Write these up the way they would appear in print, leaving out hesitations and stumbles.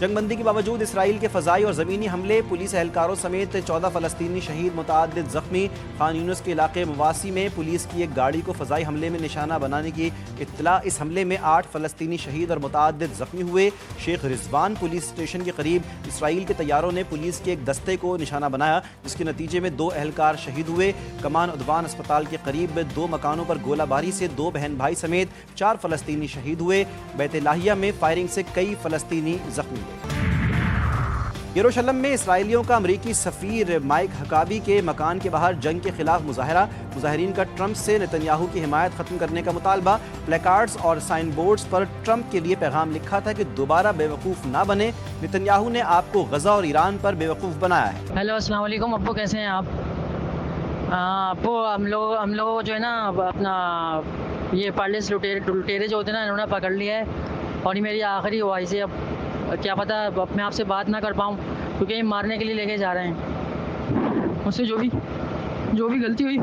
جنگ بندی کے باوجود اسرائیل کے فضائی اور زمینی حملے، پولیس اہلکاروں سمیت 14 فلسطینی شہید، متعدد زخمی۔ خان یونس کے علاقے مواسی میں پولیس کی ایک گاڑی کو فضائی حملے میں نشانہ بنانے کی اطلاع۔ اس حملے میں 8 فلسطینی شہید اور متعدد زخمی ہوئے۔ شیخ رضوان پولیس اسٹیشن کے قریب اسرائیل کے طیاروں نے پولیس کے ایک دستے کو نشانہ بنایا، جس کے نتیجے میں 2 اہلکار شہید ہوئے۔ کمان عدوان اسپتال کے قریب 2 مکانوں پر گولہ باری سے 2 بہن بھائی سمیت 4 فلسطینی شہید ہوئے۔ بیت لاہیہ میں فائرنگ سے کئی فلسطینی زخمی ہوئے۔ یروشلم میں اسرائیلیوں کا امریکی سفیر مائک ہکابی کے مکان کے باہر جنگ کے خلاف مظاہرہ۔ مظاہرین کا ٹرمپ سے نتنیاہو کی حمایت ختم کرنے کا مطالبہ۔ پلیکارڈز اور سائن بورڈز پر ٹرمپ کے لیے پیغام لکھا تھا کہ دوبارہ بے وقوف نہ بنے، نتنیاہو نے آپ کو غزہ اور ایران پر بے وقوف بنایا ہے۔ ہیلو، السلام علیکم ابو، کیسے ہیں آپ؟ ابو ہم لوگوں کو جو ہے نا اپنا یہ پارلیس لٹیرے جو ہوتے ہیں نا، انہوں نے پکڑ لیا ہے، اور یہ میری آخری خواہش ہے۔ اب کیا پتہ اب میں آپ سے بات نہ کر پاؤں، کیونکہ یہ مارنے کے لیے لے کے جا رہے ہیں۔ مجھ سے جو بھی غلطی ہوئی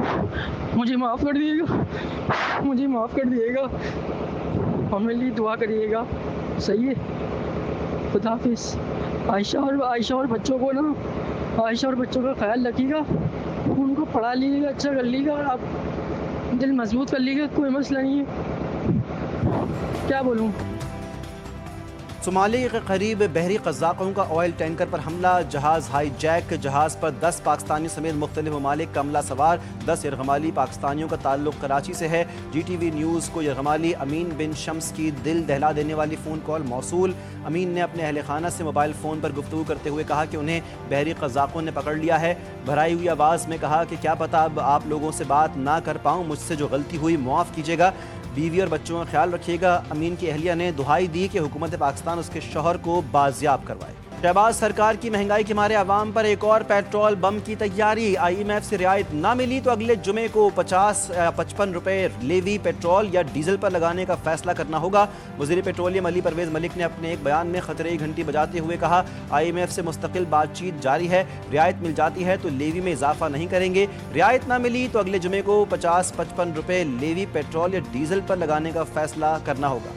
مجھے معاف کر دیے گا، مجھے معاف کر دیے گا، اور میرے لیے دعا کریے گا، صحیح ہے؟ خدا حافظ۔ عائشہ اور بچوں کو نا، عائشہ اور بچوں کا خیال رکھیے گا، ان کو پڑھا لیجیے گا، اچھا کر لیجیے گا، اور آپ دل مضبوط کر لیجیے گا، کوئی مسئلہ نہیں ہے۔ کیا بولوں؟ صومالیہ کے قریب بحری قزاقوں کا آئل ٹینکر پر حملہ، جہاز ہائی جیک۔ جہاز پر 10 پاکستانی سمیت مختلف ممالک کا عملہ سوار۔ 10 یرغمالی پاکستانیوں کا تعلق کراچی سے ہے۔ جی ٹی وی نیوز کو یرغمالی امین بن شمس کی دل دہلا دینے والی فون کال موصول۔ امین نے اپنے اہل خانہ سے موبائل فون پر گفتگو کرتے ہوئے کہا کہ انہیں بحری قزاقوں نے پکڑ لیا ہے۔ بھرائی ہوئی آواز میں کہا کہ کیا پتہ اب آپ لوگوں سے بات نہ کر پاؤں، مجھ سے جو غلطی ہوئی معاف کیجیے گا، بیوی اور بچوں کا خیال رکھیے گا۔ امین کی اہلیہ نے دہائی دی کہ حکومت پاکستان اس کے شوہر کو بازیاب کروائے۔ شہباز سرکار کی مہنگائی کے مارے عوام پر ایک اور پیٹرول بم کی تیاری۔ IMF سے رعایت نہ ملی تو اگلے جمعے کو 50-55 روپے لیوی پیٹرول یا ڈیزل پر لگانے کا فیصلہ کرنا ہوگا۔ وزیر پیٹرولیم علی پرویز ملک نے اپنے ایک بیان میں خطرے کی گھنٹی بجاتے ہوئے کہا، IMF سے مستقل بات چیت جاری ہے، رعایت مل جاتی ہے تو لیوی میں اضافہ نہیں کریں گے، رعایت نہ ملی تو اگلے جمعے کو 50-55 روپے لیوی پیٹرول یا ڈیزل پر لگانے کا فیصلہ کرنا ہوگا۔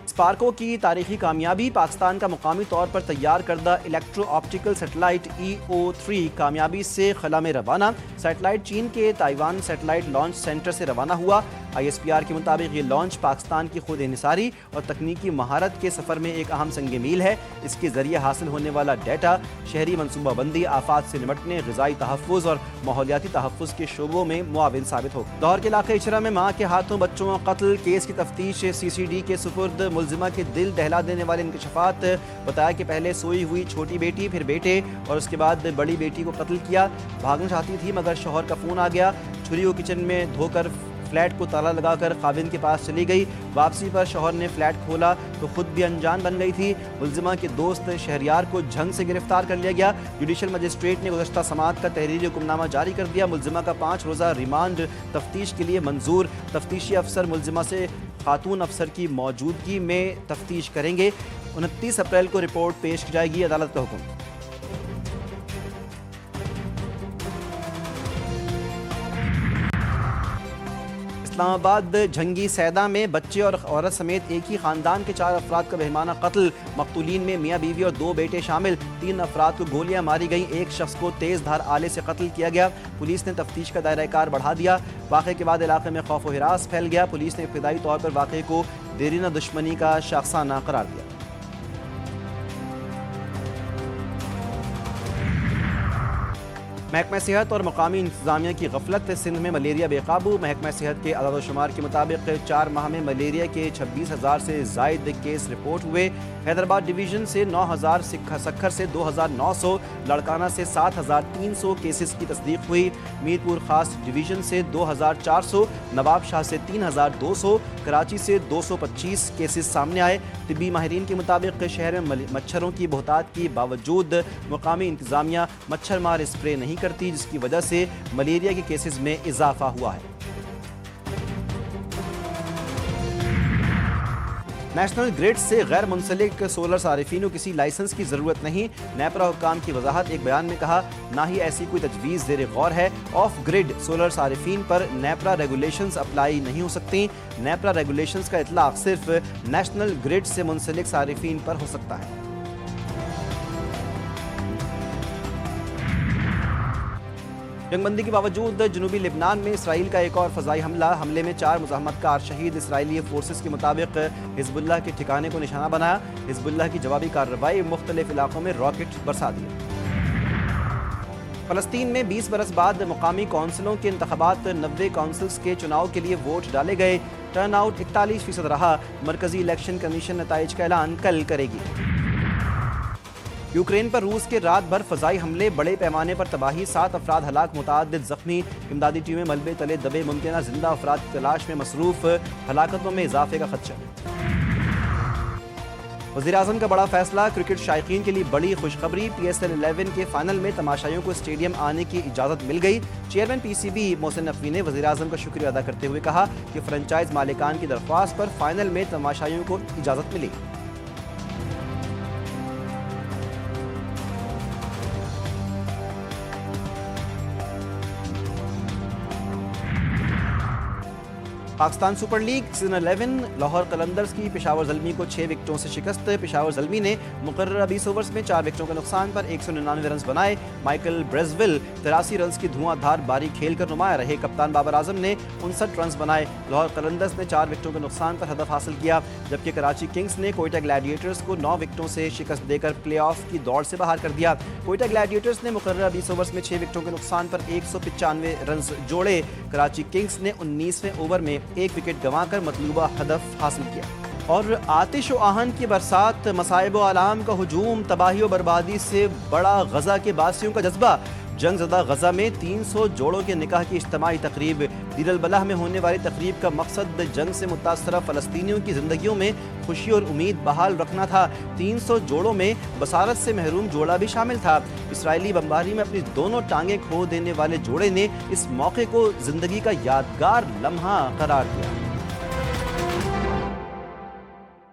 اسپارکو کی تاریخی کامیابی، پاکستان کا مقامی طور پر تیار کردہ الیکٹرو آپٹیکل سیٹلائٹ EO3 کامیابی سے خلا میں روانہ۔ سیٹلائٹ چین کے تائیوان سیٹلائٹ لانچ سینٹر سے روانہ ہوا۔ ISPR کے مطابق یہ لانچ پاکستان کی خود انحصاری اور تکنیکی مہارت کے سفر میں ایک اہم سنگ میل ہے۔ اس کے ذریعے حاصل ہونے والا ڈیٹا شہری منصوبہ بندی، آفات سے نمٹنے، غذائی تحفظ اور ماحولیاتی تحفظ کے شعبوں میں معاون ثابت ہوگا۔ لاہور کے علاقے اچھرا میں ماں کے ہاتھوں بچوں کا قتل کیس کی تفتیش CCD کے سپرد۔ ملزمہ کے دل دہلا دینے والے انکشافات، بتایا کہ پہلے سوئی ہوئی چھوٹی بیٹی، پھر بیٹے اور اس کے بعد بڑی بیٹی کو قتل کیا۔ بھاگنا چاہتی تھی مگر شوہر کا فون آ گیا، چھری کو کچن میں دھو کر فلیٹ کو تالا لگا کر خاوند کے پاس چلی گئی۔ واپسی پر شوہر نے فلیٹ کھولا تو خود بھی انجان بن گئی تھی۔ ملزمہ کے دوست شہریار کو جھنگ سے گرفتار کر لیا گیا۔ جوڈیشل مجسٹریٹ نے گزشتہ سماعت کا تحریری حکم نامہ جاری کر دیا۔ ملزمہ کا 5 روزہ ریمانڈ تفتیش کے لیے منظور۔ تفتیشی افسر ملزمہ سے خاتون افسر کی موجودگی میں تفتیش کریں گے۔ 29 اپریل کو رپورٹ پیش کی جائے گی، عدالت کا حکم۔ اسلام آباد جھنگی سیدہ میں بچے اور عورت سمیت ایک ہی خاندان کے 4 افراد کا بہیمانہ قتل۔ مقتولین میں میاں بیوی اور 2 بیٹے شامل۔ 3 افراد کو گولیاں ماری گئیں، ایک شخص کو تیز دھار آلے سے قتل کیا گیا۔ پولیس نے تفتیش کا دائرہ کار بڑھا دیا۔ واقعے کے بعد علاقے میں خوف و ہراس پھیل گیا۔ پولیس نے ابتدائی طور پر واقعے کو دیرینہ دشمنی کا شاخسانہ قرار دیا۔ محکمہ صحت اور مقامی انتظامیہ کی غفلت، سندھ میں ملیریا بے قابو۔ محکمہ صحت کے اعداد و شمار کے مطابق 4 ماہ میں ملیریا کے 26,000 سے زائد کیس رپورٹ ہوئے۔ حیدرآباد ڈویژن سے 9,000، سکھر سے 2,900، لڑکانہ سے 7,300 کیسز کی تصدیق ہوئی۔ میرپور خاص ڈویژن سے 2,400، نواب شاہ سے 3,200، کراچی سے 225 کیسز سامنے آئے۔ طبی ماہرین کے مطابق شہر میں مچھروں کی بہتات کے باوجود مقامی انتظامیہ مچھر مار اسپرے نہیں کرتی، جس کی وجہ سے ملیریا کے کیسز میں اضافہ ہوا ہے۔ نیشنل گریڈ سے غیر منسلک سولر صارفین کو کسی لائسنس کی ضرورت نہیں، نیپرا حکام کی وضاحت۔ ایک بیان میں کہا نہ ہی ایسی کوئی تجویز زیر غور ہے۔ آف گریڈ سولر صارفین پر نیپرا ریگولیشنز اپلائی نہیں ہو سکتی۔ نیپرا ریگولیشنز کا اطلاق صرف نیشنل گریڈ سے منسلک صارفین پر ہو سکتا ہے۔ جنگ بندی کے باوجود جنوبی لبنان میں اسرائیل کا ایک اور فضائی حملے میں 4 مزاحمت کار شہید۔ اسرائیلی فورسز کے مطابق حزب اللہ کے ٹھکانے کو نشانہ بنایا۔ حزب اللہ کی جوابی کارروائی مختلف علاقوں میں راکٹ برسا دیے۔ فلسطین میں 20 برس بعد مقامی کونسلوں کے انتخابات، 90 کونسلز کے چناؤ کے لیے ووٹ ڈالے گئے۔ ٹرن آؤٹ 41% رہا۔ مرکزی الیکشن کمیشن نتائج کا اعلان کل کرے گی۔ یوکرین پر روس کے رات بھر فضائی حملے، بڑے پیمانے پر تباہی، 7 افراد ہلاک، متعدد زخمی۔ امدادی ٹیمیں ملبے تلے دبے، ممکنہ زندہ افراد کی تلاش میں مصروف، ہلاکتوں میں اضافے کا خدشہ۔ وزیراعظم کا بڑا فیصلہ، کرکٹ شائقین کے لیے بڑی خوشخبری، PSL 11 کے فائنل میں تماشائیوں کو اسٹیڈیم آنے کی اجازت مل گئی۔ چیئرمین PCB محسن نقوی نے وزیراعظم کا شکریہ ادا کرتے ہوئے کہا کہ فرنچائز مالکان کی درخواست پر فائنل میں تماشائیوں کو اجازت ملی۔ Pakistan super league season 11 Lahore Qalandars کی پشاور زلمی کو 6 وکٹوں سے شکست۔ پشاور زلمی نے مقررہ 20 اوورز میں 4 وکٹوں کے نقصان پر 199 رنز بنائے۔ مائیکل بریزول 83 رنز کی دھواں دھار باری کھیل کر نمایاں رہے۔ کپتان بابر اعظم نے 59 رنز بنائے۔ لاہور قلندرز نے 4 وکٹوں کے نقصان پر ہدف حاصل کیا، جبکہ کراچی کنگز نے کوئٹہ گلیڈیٹرز کو 9 وکٹوں سے شکست دے کر پلے آف کی دوڑ سے باہر کر دیا۔ کوئٹہ گلیڈیٹرز نے مقررہ 20 اوورز میں 6 وکٹوں کے نقصان پر 195 رنز جوڑے۔ کراچی کنگز نے 19ویں اوور میں 1 وکٹ گنوا کر مطلوبہ ہدف حاصل کیا۔ اور آتش و آہن کی برسات، مصائب و آلام کا ہجوم، تباہی و بربادی سے بڑا غزہ کے باسیوں کا جذبہ۔ جنگ زدہ غزہ میں 300 جوڑوں کے نکاح کی اجتماعی تقریب۔ دیر البلح میں ہونے والی تقریب کا مقصد جنگ سے متاثرہ فلسطینیوں کی زندگیوں میں خوشی اور امید بحال رکھنا تھا۔ 300 جوڑوں میں بصارت سے محروم جوڑا بھی شامل تھا۔ اسرائیلی بمباری میں اپنی دونوں ٹانگیں کھو دینے والے جوڑے نے اس موقع کو زندگی کا یادگار لمحہ قرار دیا۔